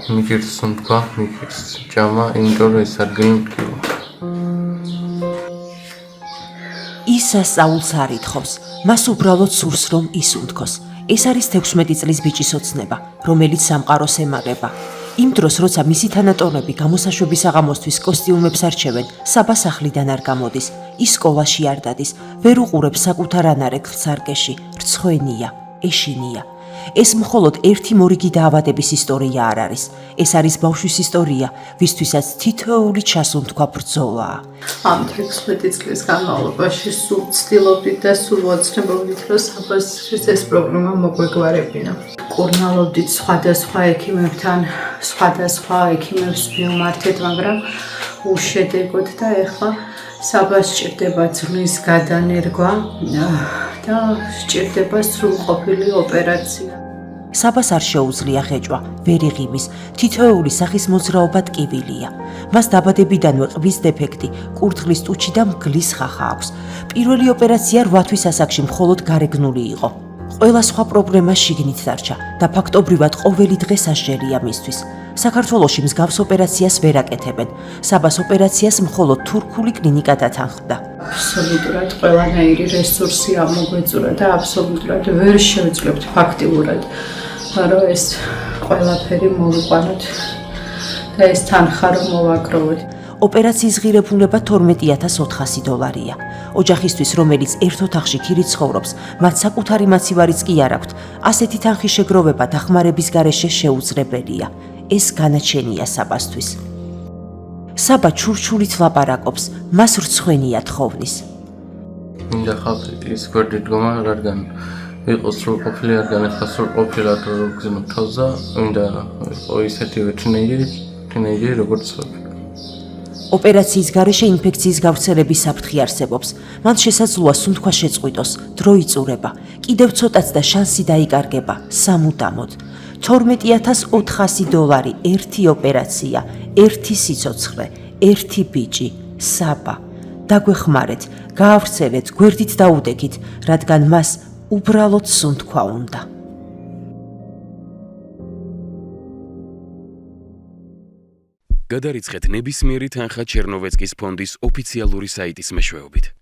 მიგერს თქვა, მიგერს ჭამა, იმიტომ რომ ეს ადგილი მткиვა. ის სასწაულს არ ითხოვს, მას უბრალოდ სურს რომ ისუნთქოს. ეს არის 16 წლის ბიჭის ოცნება, რომელიც სამყაროს ემაღება. იმ დროს, როცა მისი თანატოლები გამოსაშვების აღამოსთვის კოსტიუმებს არჩევენ, საბა სახლიდან არ გამოდის, ის სკოლაში არ დადის, ვერ უყურებს საკუთარ ანარეკლს სარკეში, რცხვენია, ეშინია. ეს მხოლოდ ერთი მორიგი დაავადების ისტორია არ არის. ეს არის ბავშვის ისტორია, ვისთვისაც თითოეული ჩასუნთქვა ბრძოლაა. ამ 16 წლის განმავლობაში სულ ცდილობდით და სულ ვოცნებობდით, რომ საბას ეს პრობლემა მოგვეგვარებინა. კურნალობდით სხვადასხვა ექიმებთან, სხვადასხვა ექიმებს მივმართეთ, მაგრამ უშედეგოდ და ეხლა საბას სჭირდება ძვლის გადანერგვა და სჭირდება სრულყოფილი ოპერაცია. საბას არ შეუძლია ღეჭვა, ვერ იღიმის, თითოეული სახის მოძრაობა ტკივილია. მას დაბადებიდანვე ყბის დეფექტი, კურდღლის ტუჩი და მგლის ხახა აქვს. პირველი ოპერაცია 8 თვის ასაკში მხოლოდ გარეგნული იყო. ყველა სხვა პრობლემა შიგნით დარჩა და ფაქტობრივად ყოველი დღე სასჯელია მისთვის. საქართველოში მსგავს ოპერაციას ვერ აკეთებენ. საბას ოპერაციას მხოლოდ თურქული კლინიკა დათანხმდა. აბსოლუტურად ყველანაირი რესურსი ამოგვეწურა და აბსოლუტურად ვერ შევძლებთ ფაქტიურად, რომ ეს ყველაფერი მოვიყვანოთ და ეს თანხა რომ მოვაგროვოთ. ოპერაციის ღირებულება $12,400. ოჯახისთვის, რომელიც ერთ ოთახში ქირით ცხოვრობს, მათ საკუთარი მაცივარიც კი არ აქვთ. ასეთი თანხის შეგროვება დახმარების გარეშე შეუძლებელია. ეს განაჩენია საბასთვის. საბა ჩურჩულით ლაპარაკობს, მას რცხვენია თხოვნის. მინდა ხალხი ის გვერდით დგომა, რადგან იყოს სრულყოფილი, რადგან ეხლა სრულყოფილად რო გზნო თავზე, მინდა იყო ისეთივე თინეიჯერი, როგორც ვები. ოპერაციის გარეშე ინფექციის გავრცელების საფრთხე არსებობს. მან შესაძლოა სუნთქვა შეწყვიტოს, დრო იწურება, კიდევ ცოტაც და შანსი დაიკარგება სამუდამოდ. $12,400 ერთი ოპერაცია, ერთი სიცოცხლე, ერთი ბიჭი, საბა. დაგვეხმარეთ, გაავრცელეთ, გვერდით დაუდექით, რადგან მას უბრალოდ სუნთქვა უნდა. გადარიცხეთ ნებისმიერი თანხა ჩერნოვეცკის ფონდის ოფიციალური საიტის მეშვეობით.